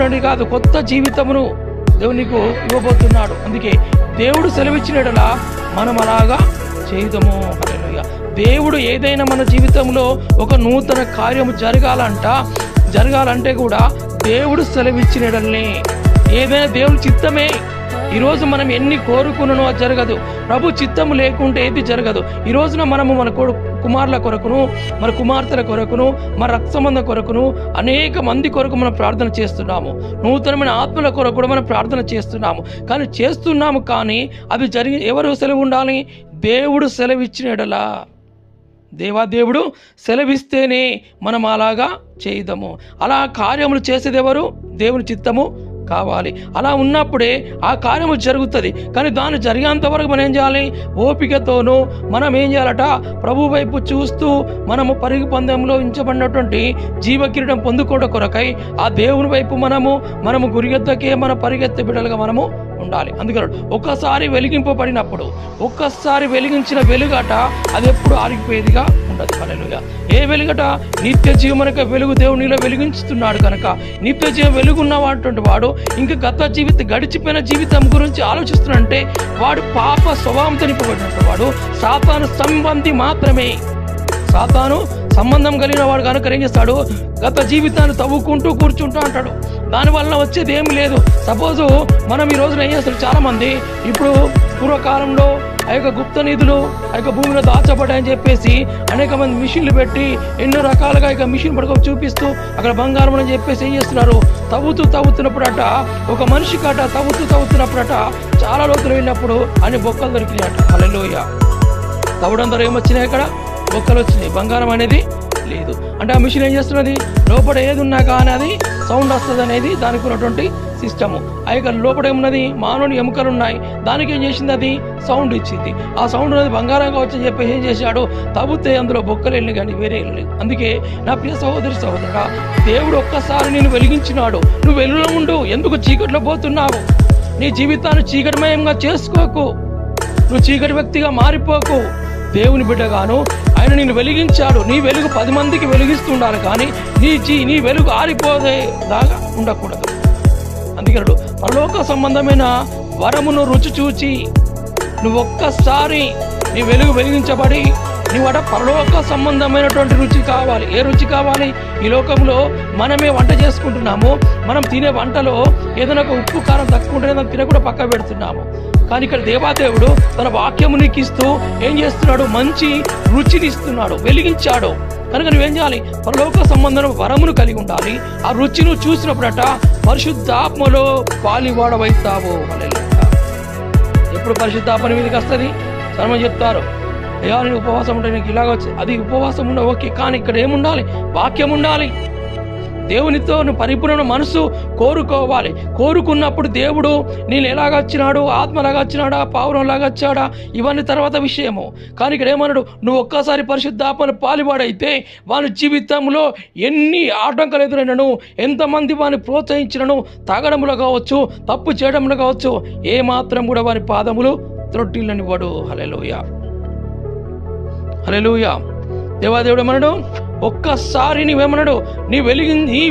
పాతమైనటువంటి కాదు, కొత్త జీవితమును దేవుడు నీకు ఇవ్వబోతున్నాడు. అందుకే దేవుడు సెలవిచ్చినట్లా మనం అలాగా చేయదము. హల్లెలూయా. దేవుడు ఏదైనా మన జీవితంలో ఒక నూతన కార్యము జరగాలంటే కూడా దేవుడు సెలవిచ్చినట్లనే, ఏదైనా దేవుని చిత్తమే. ఈరోజు మనం ఎన్ని కోరుకున్నానో అది జరగదు. ప్రభు చిత్తము లేకుంటే ఏది జరగదు. ఈ రోజున మనము మన కుమారుల కొరకును, మన కుమార్తెల కొరకును, మన రక్త సంబంధం కొరకును, అనేక మంది కొరకు మనం ప్రార్థన చేస్తున్నాము. నూతనమైన ఆత్మల కొరకు కూడా మనం ప్రార్థన చేస్తున్నాము. కానీ అది ఎవరు సెలవు ఉండాలి? దేవుడు సెలవిచ్చినడలా, దేవుడు సెలవిస్తేనే మనం అలాగా చేయదము. అలా కార్యములు చేసేది ఎవరు? దేవుని చిత్తము కావాలి. అలా ఉన్నప్పుడే ఆ కార్యము జరుగుతుంది. కానీ దాన్ని జరిగేంత వరకు మనం ఏం చేయాలి? ఓపికతోనూ మనం ఏం చేయాలట? ప్రభు వైపు చూస్తూ మనము పరుగు పందెంలో ఉంచబడినటువంటి జీవకిరీటం పొందుకోవడం కొరకై ఆ దేవుని వైపు మనము గురిగెత్తకే మన పరిగెత్తే బిడ్డలుగా మనము ఉండాలి. అందుకని ఒక్కసారి వెలిగింపబడినప్పుడు, ఒక్కసారి వెలిగించిన వెలుగట అది ఎప్పుడు ఆరిపోయేదిగా ఉండదు. హల్లెలూయా. ఏ వెలుగట? నిత్య జీవమునక వెలుగు దేవుడు నీలో వెలిగించుతున్నాడు కనుక నిత్య జీవం వెలుగున్నటువంటి వాడు ఇంకా గడిచిపోయిన జీవితం గురించి ఆలోచిస్తున్నంటే వాడు పాప స్వభావంతో నింపబడినటువంటి వాడు, సాతాను సంబంధి మాత్రమే. సాతాను సంబంధం కలిగిన వాడు కనుక ఏం చేస్తాడు? గత జీవితాన్ని తవ్వుకుంటూ కూర్చుంటూ అంటాడు. దానివల్ల వచ్చేది ఏమి లేదు. సపోజు మనం ఈ రోజున ఏం చేస్తారు? చాలామంది ఇప్పుడు పూర్వకాలంలో ఆ యొక్క గుప్త నిధులు ఆ యొక్క భూమిలో దాచబడ్డాయని చెప్పేసి అనేక మంది మిషన్లు పెట్టి ఎన్నో రకాలుగా ఇక మిషన్ పడుకో చూపిస్తూ అక్కడ బంగారం అని చెప్పేసి ఏం చేస్తున్నారు? తవ్వుతున్నప్పుడట ఒక మనిషి కట తవ్వుతున్నప్పుడట చాలా లోతులు వెళ్ళినప్పుడు అన్ని బొక్కలు దొరికినాయట. హల్లెలూయా. తవ్వడం ద్వారా ఏమొచ్చినాయి? అక్కడ బొక్కలు వచ్చినాయి, బంగారం అనేది లేదు. అంటే ఆ మిషన్ ఏం చేస్తున్నది? లోపల ఏది ఉన్నా కానీ అది సౌండ్ వస్తుంది అనేది దానికి ఉన్నటువంటి సిస్టము. ఆ యొక్క లోపల ఏమున్నది? మానవుని ఎముకలు ఉన్నాయి, దానికి ఏం చేసింది? అది సౌండ్ ఇచ్చింది. ఆ సౌండ్ అనేది బంగారంగా వచ్చని చెప్పి ఏం చేశాడు? తవ్వుతే అందులో బొక్కలు వెళ్ళి కానీ వేరే వెళ్ళలేదు. అందుకే నా ప్రియ సహోదరుడా, దేవుడు ఒక్కసారి నేను వెలిగించినాడు. నువ్వు వెలుగులో ఉండు. ఎందుకు చీకట్లో పోతున్నావు? నీ జీవితాన్ని చీకటిమయంగా చేసుకోకు. నువ్వు చీకటి వ్యక్తిగా మారిపోకు. దేవుని బిడ్డగాను ఆయన నిన్ను వెలిగించాడు. నీ వెలుగు 10 మందికి వెలిగిస్తుండాలి, కానీ నీ వెలుగు ఆరిపోదే దాకా ఉండకూడదు. అందుకన్నాడు పరలోక సంబంధమైన వరమును రుచి చూచి నువ్వు ఒక్కసారి నీ వెలుగు వెలిగించబడి నువ్వట పరలోక సంబంధమైనటువంటి రుచి కావాలి. ఏ రుచి కావాలి? ఈ లోకంలో మనమే వంట చేసుకుంటున్నాము. మనం తినే వంటలో ఏదైనా ఒక ఉప్పు కారం తక్కువ ఉంటే దాన్ని తినకుండా పక్క పెడుతున్నాము. కానీ ఇక్కడ దేవాదేవుడు తన వాక్యము నీకు ఇస్తూ ఏం చేస్తున్నాడు? మంచి రుచిని ఇస్తున్నాడు, వెలిగించాడు. కనుక నువ్వేం చేయాలి? పరలోక సంబంధం వరమును కలిగి ఉండాలి. ఆ రుచి నువ్వు చూసినప్పుడట పరిశుద్ధాత్మలో పాలివాడవైతావు. ఎప్పుడు పరిశుద్ధాత్మ మీదకి వస్తుంది? సర్వం చెప్తారు, అయ్యా నేను ఉపవాసం ఉంటే నీకు ఇలాగ వచ్చి, అది ఉపవాసం ఉండ ఓకే, కానీ ఇక్కడ ఏముండాలి? వాక్యం ఉండాలి. దేవునితో నువ్వు పరిపూర్ణ మనసు కోరుకోవాలి. కోరుకున్నప్పుడు దేవుడు నేను ఎలాగ వచ్చినాడు? ఆత్మలాగా వచ్చినాడా? పావురంలాగా వచ్చాడా? ఇవన్నీ తర్వాత విషయము. కానీ ఇక్కడ ఏమన్నాడు? నువ్వు ఒక్కసారి పరిశుద్ధాత్మను పాలివాడైతే వాని జీవితంలో ఎన్ని ఆటంకాలు ఎదురైనను, ఎంతమంది వాని ప్రోత్సహించినను, తాగడంలో కావచ్చు, తప్పు చేయడంలో కావచ్చు, ఏమాత్రం కూడా వారి పాదములు త్రొట్టిల్లనివ్వడు. హల్లెలూయా. హల్లెలూయా. దేవాదేవుడు ఏమన్నాడు? ఒక్కసారి నీవేమన్నాడు? నీ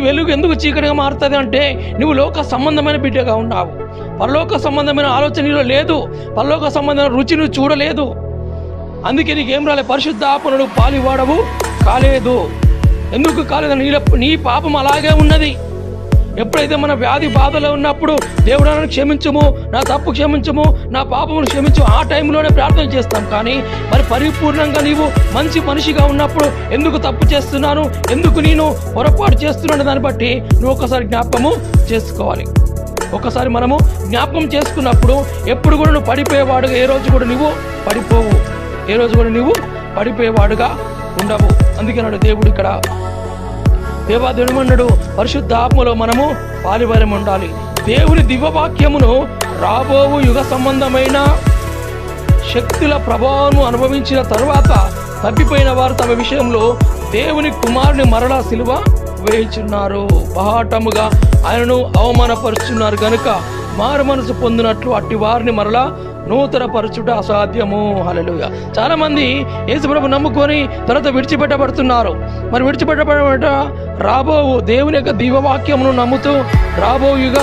వెలుగు ఎందుకు చీకటిగా మారుతుంది అంటే నువ్వు లోక సంబంధమైన బిడ్డగా ఉన్నావు. పరలోక సంబంధమైన ఆలోచన నీలో లేదు. పరలోక సంబంధమైన రుచి నువ్వు చూడలేదు. అందుకే నీకేం రాలేదు? పరిశుద్ధాత్మను పాలివాడవు కాలేదు. ఎందుకు కాలేదని నీ పాపం అలాగే ఉన్నది. ఎప్పుడైతే మన వ్యాధి బాధలో ఉన్నప్పుడు దేవుడు నన్ను క్షమించము, నా తప్పు క్షమించము, నా పాపమును క్షమించు, ఆ టైంలోనే ప్రార్థన చేస్తాం. కానీ మరి పరిపూర్ణంగా నీవు మంచి మనిషిగా ఉన్నప్పుడు ఎందుకు తప్పు చేస్తున్నాను, ఎందుకు నేను పొరపాటు చేస్తున్నాను, దాన్ని బట్టి నువ్వు ఒకసారి జ్ఞాపకము చేసుకోవాలి. ఒకసారి మనము జ్ఞాపకం చేసుకున్నప్పుడు ఎప్పుడు కూడా నువ్వు పడిపోయేవాడుగా ఏ రోజు కూడా నువ్వు పడిపోవు, ఏ రోజు కూడా నువ్వు పడిపోయేవాడుగా ఉండవు. అందుకే దేవుడు ఇక్కడ దేవాదేవుడు అన్నాడు పరిశుద్ధాత్మలో మనము పాలివారం ఉండాలి. దేవుని దివ్యవాక్యమును రాబోవు యుగ సంబంధమైన శక్తుల ప్రభావం అనుభవించిన తరువాత తప్పిపోయిన వారు తమ విషయంలో దేవుని కుమారుని మరలా సిలువ వేయించున్నారు, బహాటముగా ఆయనను అవమానపరుచున్నారు. గనుక మారు మనసు పొందినట్లు అట్టి వారిని మరలా నూతన పరచుట అసాధ్యము. హల్లెలూయా. చాలా మంది యేసుప్రభు నమ్ముకొని తర్వాత విడిచిపెట్టబడుతున్నారు. మరి విడిచిపెట్టబడ రాబో దేవుని యొక్క దివ్యవాక్యమును నమ్ముతూ రాబోయుగా